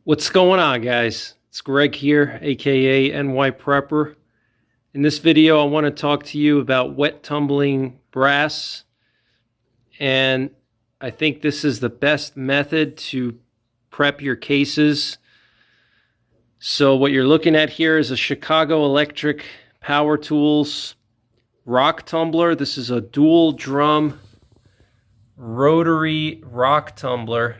What's going on, guys? It's Greg here, aka NYPrepper. In this video, I want to talk to you about wet tumbling brass, and I think this is the best method to prep your cases. So what you're looking at here is a Chicago Electric Power Tools rock tumbler. This is a dual drum rotary rock tumbler.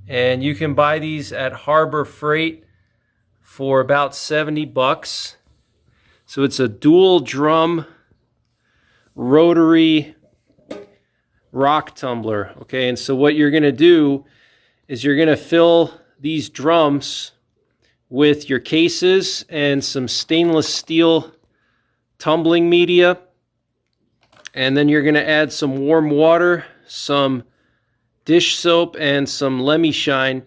And you can buy these at Harbor Freight for about 70 bucks. So it's a dual drum rotary rock tumbler. Okay, and so what you're going to do is you're going to fill these drums with your cases and some stainless steel tumbling media. And then you're going to add some warm water, some dish soap, and some Lemmy Shine,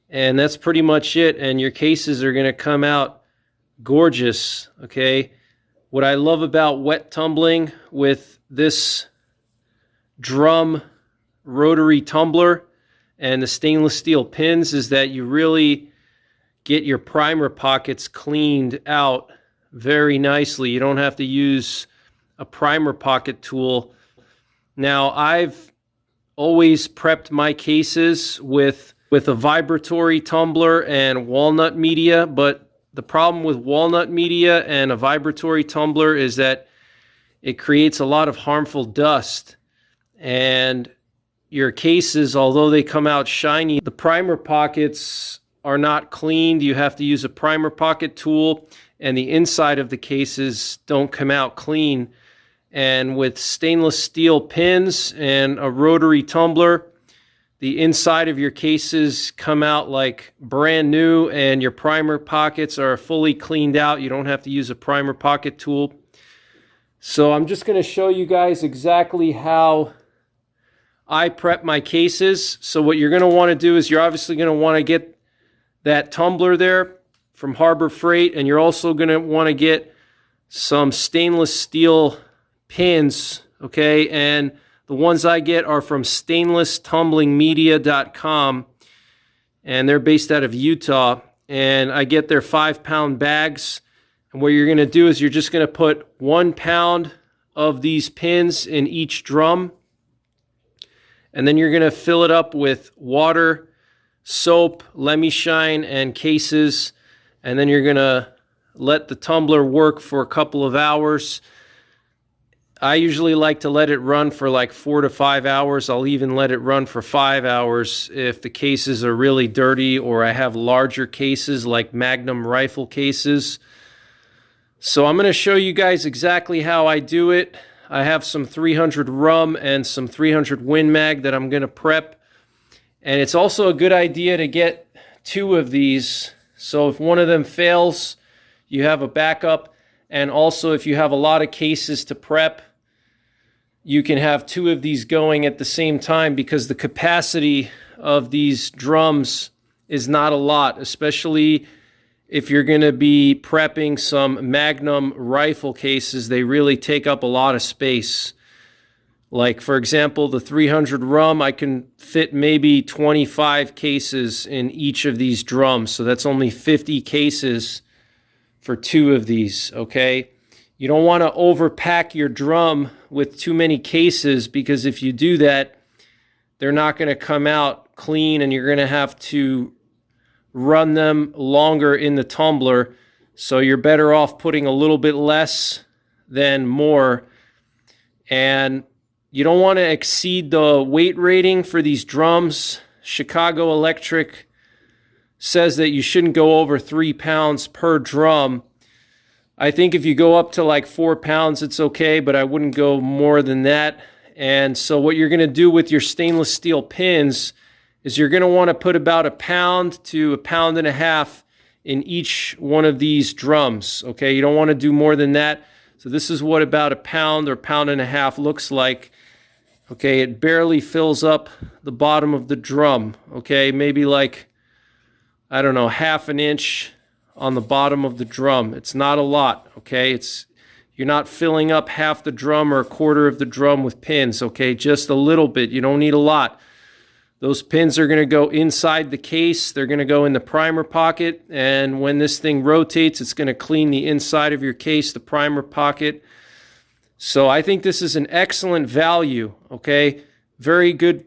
and that's pretty much it. And your cases are going to come out gorgeous. Okay, what I love about wet tumbling with this drum rotary tumbler and the stainless steel pins is that you really get your primer pockets cleaned out very nicely. You don't have to use a primer pocket tool. Now, I've always prepped my cases with a vibratory tumbler and walnut media, but the problem with walnut media and a vibratory tumbler is that it creates a lot of harmful dust, and your cases, although they come out shiny, the primer pockets are not cleaned. You have to use a primer pocket tool, and the inside of the cases don't come out clean. And with stainless steel pins and a rotary tumbler, the inside of your cases come out like brand new, and your primer pockets are fully cleaned out. You don't have to use a primer pocket tool. So I'm just going to show you guys exactly how I prep my cases. So what you're going to want to do is you're obviously going to want to get that tumbler there from Harbor Freight, and you're also going to want to get some stainless steel pins, okay? And the ones I get are from stainlesstumblingmedia.com, and they're based out of Utah, and I get their 5-pound bags. And what you're going to do is you're just going to put 1 pound of these pins in each drum, and then you're going to fill it up with water, soap, Lemmy Shine, and cases, and then you're going to let the tumbler work for a couple of hours. I usually like to let it run for like 4 to 5 hours. I'll even let it run for 5 hours if the cases are really dirty, or I have larger cases like Magnum rifle cases. So I'm going to show you guys exactly how I do it. I have some 300 rum and some 300 Win Mag that I'm going to prep. And it's also a good idea to get 2 of these. So if one of them fails, you have a backup. And also, if you have a lot of cases to prep, you can have 2 of these going at the same time, because the capacity of these drums is not a lot, especially if you're going to be prepping some Magnum rifle cases. They really take up a lot of space. Like, for example, the 300 rum, I can fit maybe 25 cases in each of these drums. So that's only 50 cases for 2 of these, okay? You don't want to overpack your drum with too many cases, because if you do that, they're not going to come out clean, and you're going to have to run them longer in the tumbler. So you're better off putting a little bit less than more. And you don't want to exceed the weight rating for these drums. Chicago Electric says that you shouldn't go over 3 pounds per drum. I think if you go up to like 4 pounds, it's okay, but I wouldn't go more than that. And so what you're going to do with your stainless steel pins is you're going to want to put about 1 pound to 1.5 pounds in each one of these drums, okay? You don't want to do more than that. So this is what about 1 pound or 1.5 pounds looks like. Okay, it barely fills up the bottom of the drum, okay? Maybe like, I don't know, 1/2 inch on the bottom of the drum. It's not a lot, okay? You're not filling up half the drum or 1/4 of the drum with pins, okay? Just a little bit. You don't need a lot. Those pins are going to go inside the case. They're going to go in the primer pocket, and when this thing rotates, it's going to clean the inside of your case, the primer pocket. So I think this is an excellent value, okay? Very good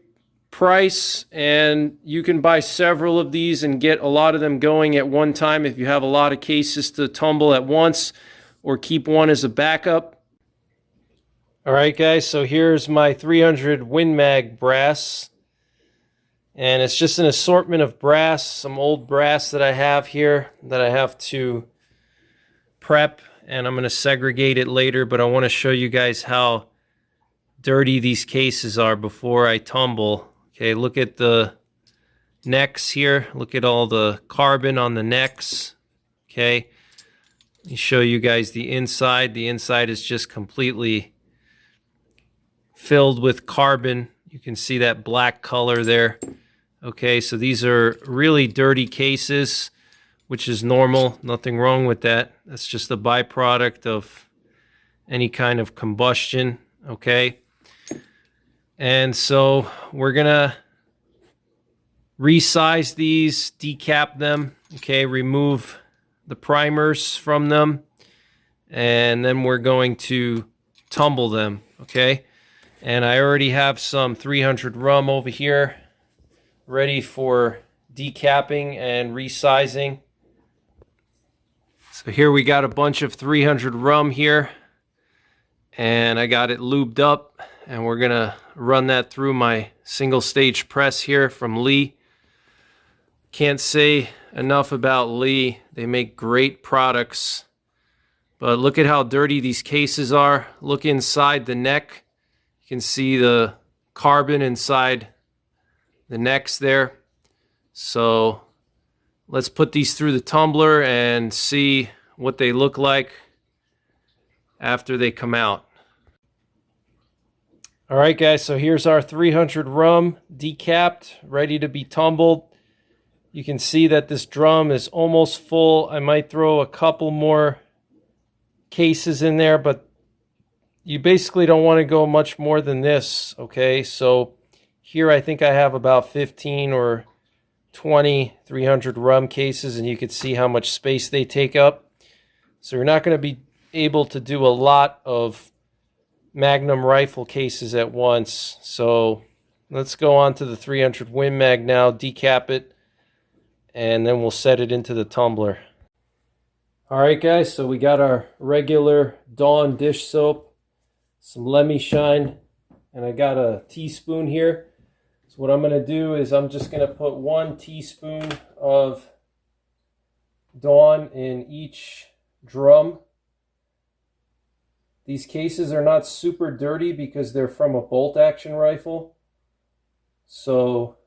price, and you can buy several of these and get a lot of them going at one time if you have a lot of cases to tumble at once, or keep one as a backup. All right, guys, so here's my 300 Win Mag brass. And it's just an assortment of brass, some old brass that I have here that I have to prep, and I'm going to segregate it later, but I want to show you guys how dirty these cases are before I tumble. Okay, look at the necks here. Look at all the carbon on the necks. Okay, let me show you guys the inside. The inside is just completely filled with carbon. You can see that black color there. Okay, so these are really dirty cases, which is normal. Nothing wrong with that. That's just a byproduct of any kind of combustion. Okay, and so we're gonna resize these, decap them, okay, remove the primers from them, and then we're going to tumble them, okay? And I already have some 300 rum over here ready for decapping and resizing. So here we got a bunch of 300 rum here, and I got it lubed up, and we're gonna run that through my single stage press here from Lee. Can't say enough about Lee. They make great products, but look at how dirty these cases are. Look inside the neck. You can see the carbon inside the necks there. So let's put these through the tumbler and see what they look like after they come out. All right, guys, so here's our 300 rum decapped, ready to be tumbled. You can see that this drum is almost full. I might throw a couple more cases in there, but you basically don't want to go much more than this, okay? So here I think I have about 15 or 20 300 rum cases, and you can see how much space they take up. So you're not going to be able to do a lot of Magnum rifle cases at once. So let's go on to the 300 Win Mag now, decap it, and then we'll set it into the tumbler. All right, guys, so we got our regular Dawn dish soap, some Lemmy Shine, and I got a teaspoon here. So what I'm going to do is I'm just going to put 1 teaspoon of Dawn in each drum. These cases are not super dirty because they're from a bolt action rifle. So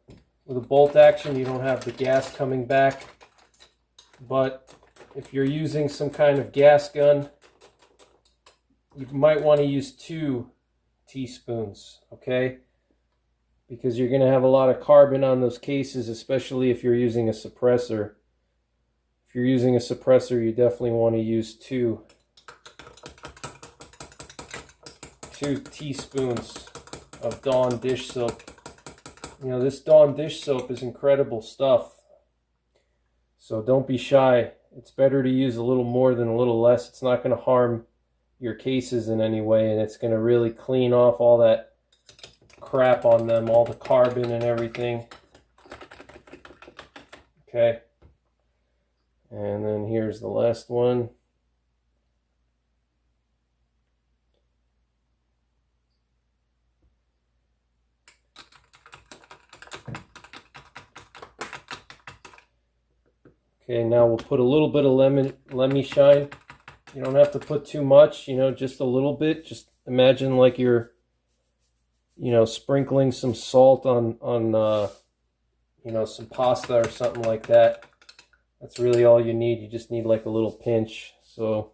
with a bolt action, you don't have the gas coming back. But if you're using some kind of gas gun, you might want to use 2 teaspoons, okay? Because you're going to have a lot of carbon on those cases, especially if you're using a suppressor. If you're using a suppressor, you definitely want to use 2 teaspoons of Dawn dish soap. You know, this Dawn dish soap is incredible stuff. So don't be shy. It's better to use a little more than a little less. It's not going to harm your cases in any way, and it's going to really clean off all that crap on them, all the carbon and everything. Okay. And then here's the last one. Okay, now we'll put a little bit of Lemmy Shine. You don't have to put too much, you know, just a little bit. Just imagine like you're, you know, sprinkling some salt on you know, some pasta or something like that. That's really all you need. You just need like a little pinch. So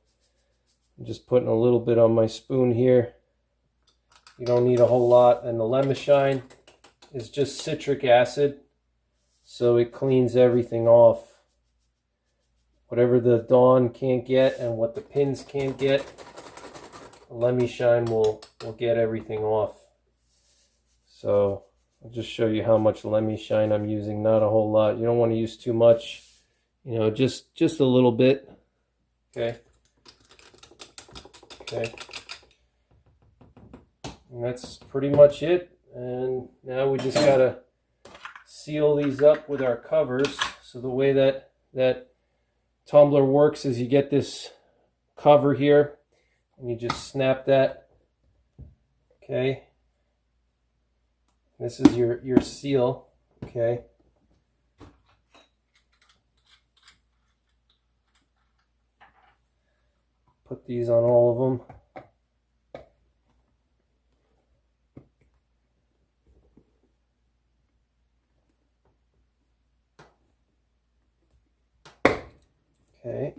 I'm just putting a little bit on my spoon here. You don't need a whole lot. And the Lemon Shine is just citric acid, so it cleans everything off. Whatever the Dawn can't get and what the pins can't get, the Lemmy Shine will get everything off. So I'll just show you how much Lemmy Shine I'm using. Not a whole lot. You don't want to use too much. You know, just a little bit. Okay. Okay. And that's pretty much it. And now we just gotta seal these up with our covers. So the way that tumbler works is you get this cover here and you just snap that. Okay. This is your seal. Okay. Put these on all of them. Okay.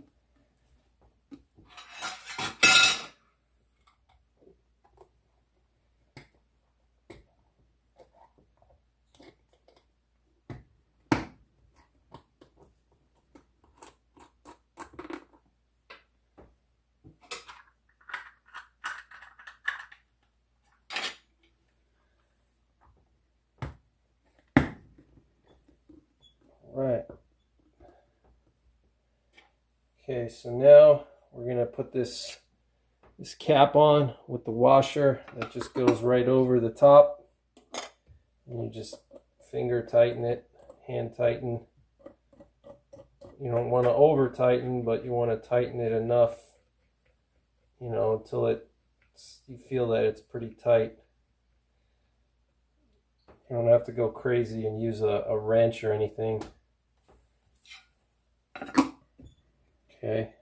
Right. Okay, so now we're gonna put this cap on with the washer that just goes right over the top. And you just finger tighten it, hand tighten. You don't want to over tighten, but you want to tighten it enough, you know, until you feel that it's pretty tight. You don't have to go crazy and use a wrench or anything. Okay.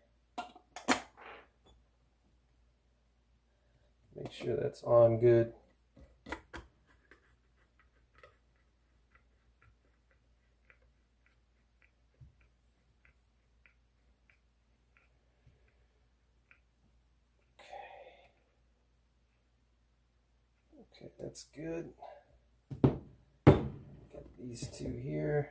Make sure that's on good. Okay, that's good. Got these two here.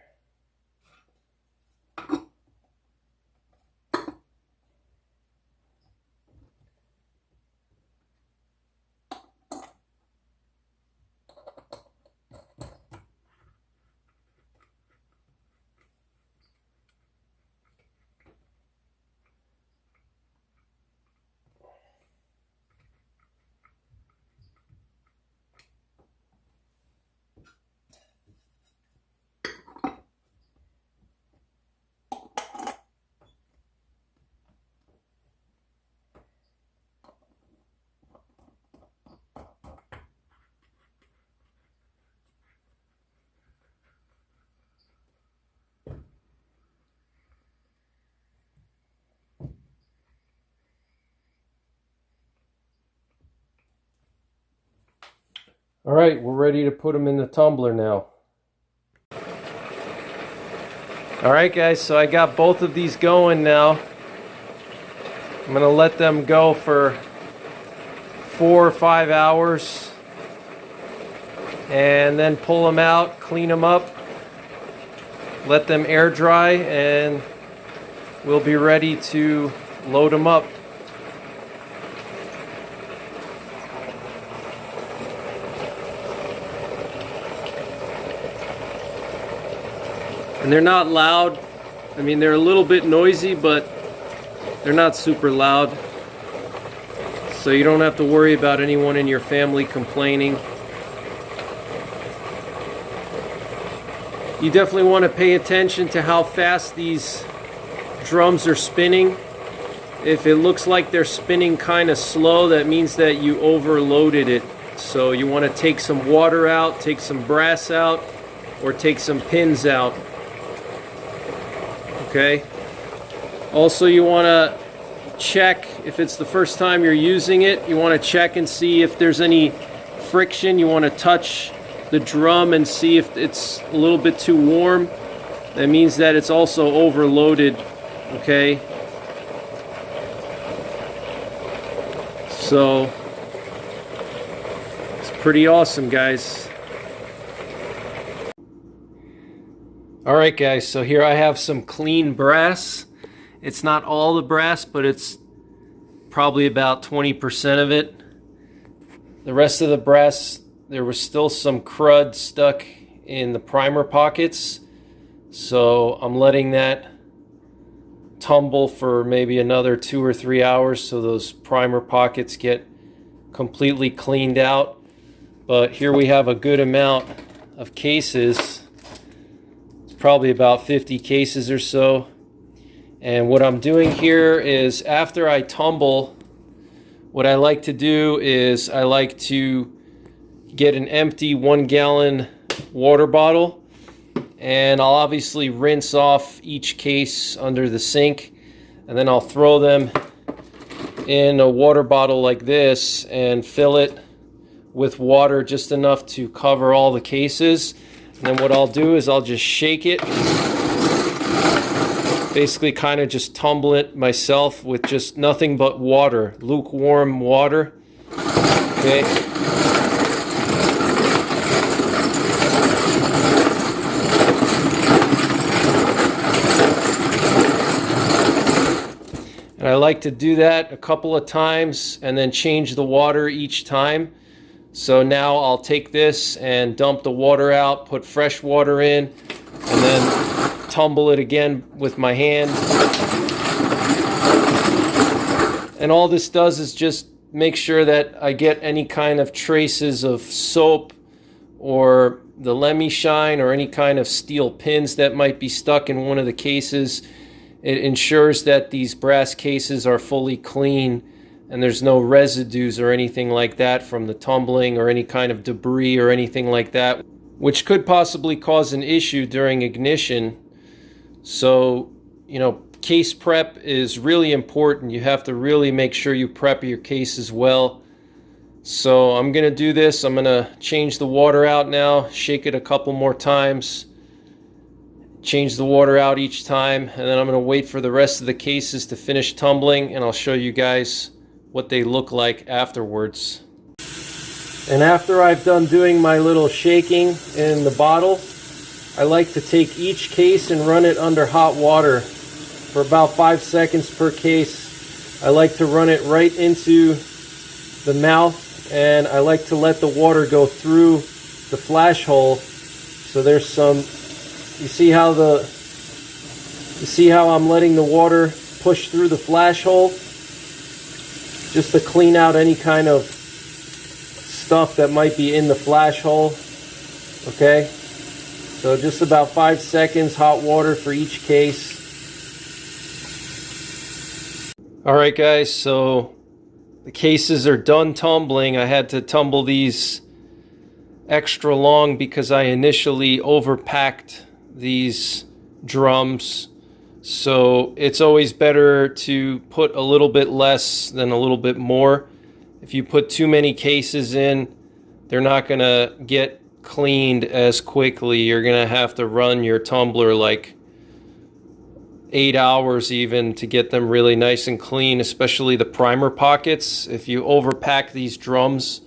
All right, we're ready to put them in the tumbler now. All right, guys, so I got both of these going now. I'm gonna let them go for 4 or 5 hours and then pull them out, clean them up, let them air dry, and we'll be ready to load them up. And they're not loud. I mean, they're a little bit noisy, but they're not super loud. So you don't have to worry about anyone in your family complaining. You definitely want to pay attention to how fast these drums are spinning. If it looks like they're spinning kind of slow, that means that you overloaded it. So you want to take some water out, take some brass out, or take some pins out. Okay. Also, you want to check if it's the first time you're using it. You want to check and see if there's any friction. You want to touch the drum and see if it's a little bit too warm. That means that it's also overloaded. Okay. So it's pretty awesome, guys. Alright guys, so here I have some clean brass. It's not all the brass, but it's probably about 20% of it. The rest of the brass there was still some crud stuck in the primer pockets, so I'm letting that tumble for maybe another 2 or 3 hours so those primer pockets get completely cleaned out. But here we have a good amount of cases. It's probably about 50 cases or so. And what I'm doing here is, after I tumble, what I like to do is I like to get an empty 1 gallon water bottle, and I'll obviously rinse off each case under the sink, and then I'll throw them in a water bottle like this and fill it with water just enough to cover all the cases. And then what I'll do is I'll just shake it, basically kind of just tumble it myself with just nothing but water, lukewarm water. Okay. And I like to do that a couple of times and then change the water each time. So now I'll take this and dump the water out, put fresh water in, and then tumble it again with my hand. And all this does is just make sure that I get any kind of traces of soap or the Lemmy Shine or any kind of steel pins that might be stuck in one of the cases. It ensures that these brass cases are fully clean and there's no residues or anything like that from the tumbling or any kind of debris or anything like that, which could possibly cause an issue during ignition. So, you know, case prep is really important. You have to really make sure you prep your cases well. So I'm going to do this. I'm going to change the water out now, shake it a couple more times, change the water out each time, and then I'm going to wait for the rest of the cases to finish tumbling, and I'll show you guys what they look like afterwards. And after I've done doing my little shaking in the bottle, I like to take each case and run it under hot water for about 5 seconds per case. I like to run it right into the mouth, and I like to let the water go through the flash hole. So there's some, you see how I'm letting the water push through the flash hole just to clean out any kind of stuff that might be in the flash hole. Okay, so just about 5 seconds hot water for each case. Alright guys, so the cases are done tumbling. I had to tumble these extra long because I initially overpacked these drums. So it's always better to put a little bit less than a little bit more. If you put too many cases in, they're not going to get cleaned as quickly. You're going to have to run your tumbler like 8 hours even to get them really nice and clean, especially the primer pockets. If you overpack these drums,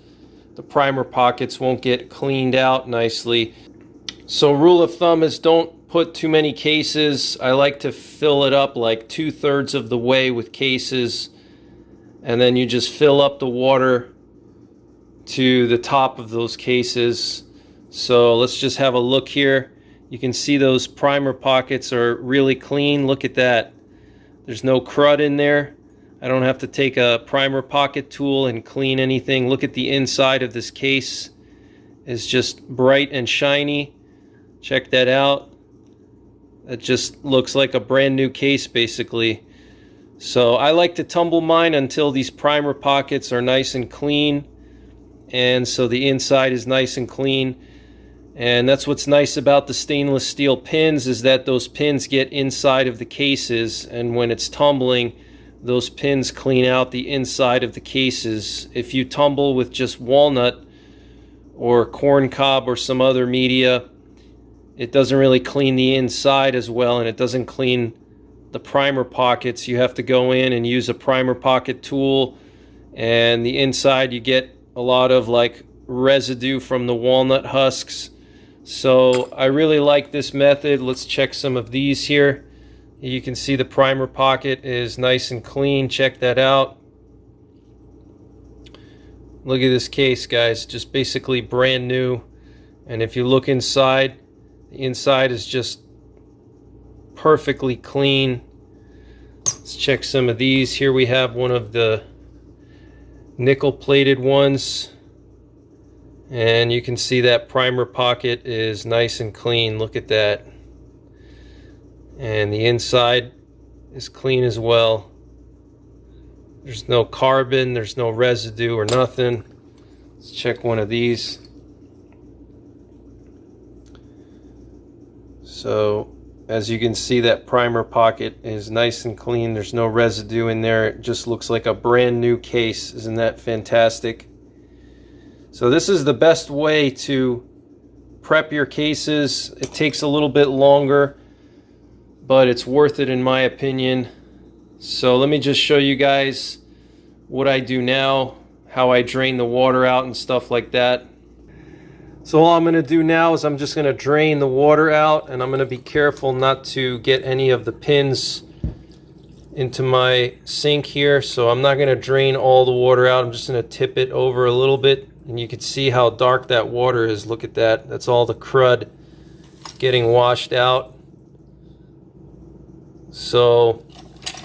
the primer pockets won't get cleaned out nicely. So rule of thumb is don't put too many cases. I like to fill it up like 2/3 of the way with cases, and then you just fill up the water to the top of those cases. So let's just have a look here. You can see those primer pockets are really clean. Look at that. There's no crud in there. I don't have to take a primer pocket tool and clean anything. Look at the inside of this case. It's just bright and shiny. Check that out. It just looks like a brand new case basically. So I like to tumble mine until these primer pockets are nice and clean, and so the inside is nice and clean. And that's what's nice about the stainless steel pins, is that those pins get inside of the cases, and when it's tumbling, those pins clean out the inside of the cases. If you tumble with just walnut or corn cob or some other media, it doesn't really clean the inside as well, and it doesn't clean the primer pockets. You have to go in and use a primer pocket tool, and the inside you get a lot of like residue from the walnut husks. So I really like this method. Let's check some of these here. You can see the primer pocket is nice and clean. Check that out. Look at this case, guys, just basically brand new. And if you look inside, the inside is just perfectly clean. Let's check some of these. Here we have one of the nickel plated ones, and you can see that primer pocket is nice and clean. Look at that. And the inside is clean as well. There's no carbon, there's no residue or nothing. Let's check one of these. So as you can see, that primer pocket is nice and clean. There's no residue in there. It just looks like a brand new case. Isn't that fantastic? So this is the best way to prep your cases. It takes a little bit longer, but it's worth it in my opinion. So let me just show you guys what I do now, how I drain the water out and stuff like that. So all I'm going to do now is I'm just going to drain the water out, and I'm going to be careful not to get any of the pins into my sink here. So I'm not going to drain all the water out. I'm just going to tip it over a little bit, and you can see how dark that water is. Look at that. That's all the crud getting washed out. So,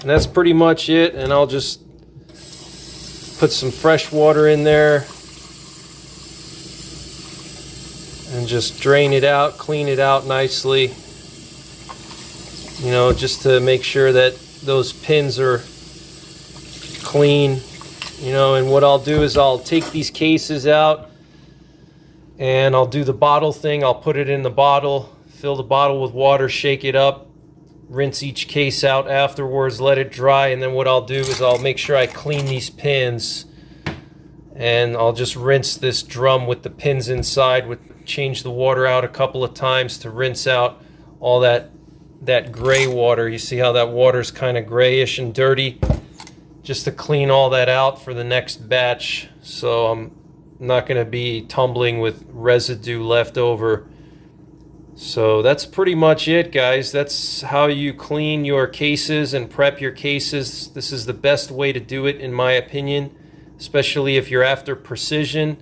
and that's pretty much it, and I'll just put some fresh water in there and just drain it out, clean it out nicely, you know, just to make sure that those pins are clean, you know. And what I'll do is I'll take these cases out and I'll do the bottle thing. I'll put it in the bottle, fill the bottle with water, shake it up, rinse each case out afterwards, let it dry, and then what I'll do is I'll make sure I clean these pins, and I'll just rinse this drum with the pins inside, change the water out a couple of times to rinse out all that gray water. You see how that water's kind of grayish and dirty? Just to clean all that out for the next batch, so I'm not going to be tumbling with residue left over. So that's pretty much it, guys. That's how you clean your cases and prep your cases. This is the best way to do it in my opinion, especially if you're after precision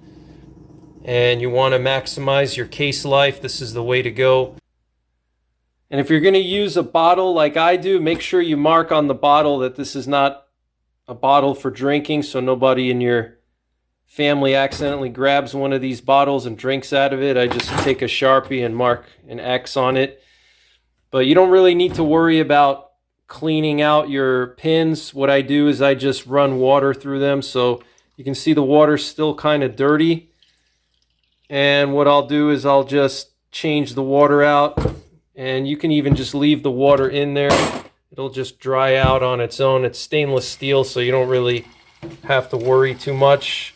and you want to maximize your case life. This is the way to go. And if you're going to use a bottle like I do, make sure you mark on the bottle that this is not a bottle for drinking, so nobody in your family accidentally grabs one of these bottles and drinks out of it. I just take a Sharpie and mark an X on it. But you don't really need to worry about cleaning out your pins. What I do is I just run water through them, so you can see the water's still kind of dirty. And what I'll do is I'll just change the water out, and you can even just leave the water in there. It'll just dry out on its own. It's stainless steel, so you don't really have to worry too much.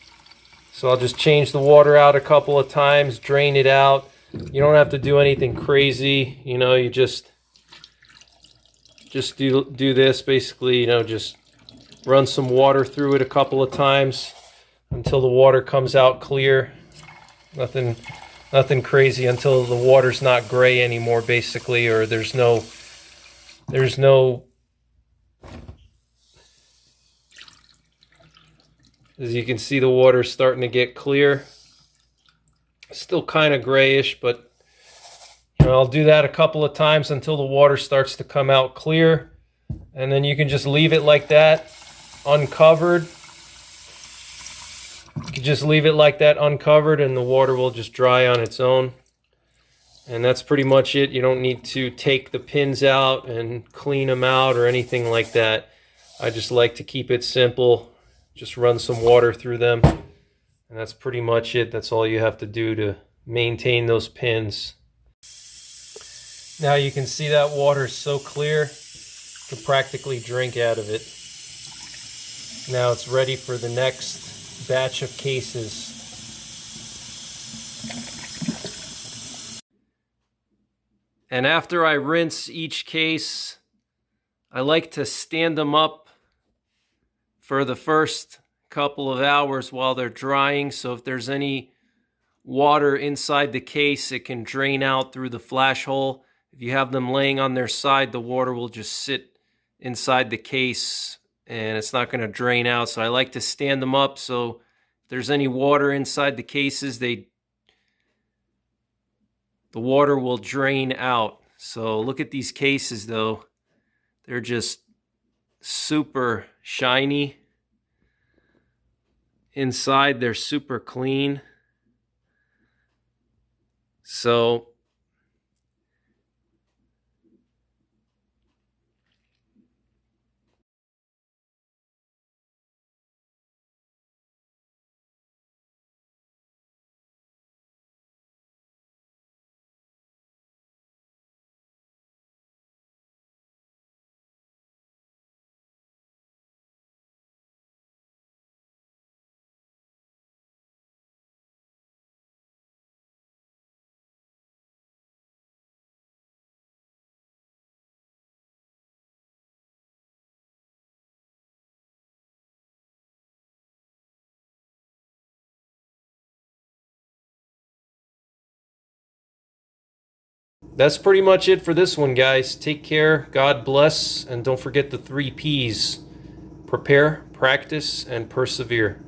So I'll just change the water out a couple of times, drain it out. You don't have to do anything crazy, you know. You just do this basically, you know, just run some water through it a couple of times until the water comes out clear. Nothing crazy until the water's not gray anymore, basically, or there's no as you can see, the water's starting to get clear. Still kind of grayish, but you know, I'll do that a couple of times until the water starts to come out clear, and then you can just leave it like that, uncovered. You can just leave it like that, uncovered, and the water will just dry on its own. And that's pretty much it. You don't need to take the pins out and clean them out or anything like that. I just like to keep it simple. Just run some water through them, and that's pretty much it. That's all you have to do to maintain those pins. Now you can see that water is so clear, you can practically drink out of it. Now it's ready for the next batch of cases. And after I rinse each case, I like to stand them up for the first couple of hours while they're drying. So if there's any water inside the case, it can drain out through the flash hole. If you have them laying on their side, the water will just sit inside the case and it's not going to drain out. So I like to stand them up so there's any water inside the cases, the water will drain out. So look at these cases though. They're just super shiny. Inside they're super clean. So that's pretty much it for this one, guys. Take care, God bless, and don't forget the 3 P's: prepare, practice, and persevere.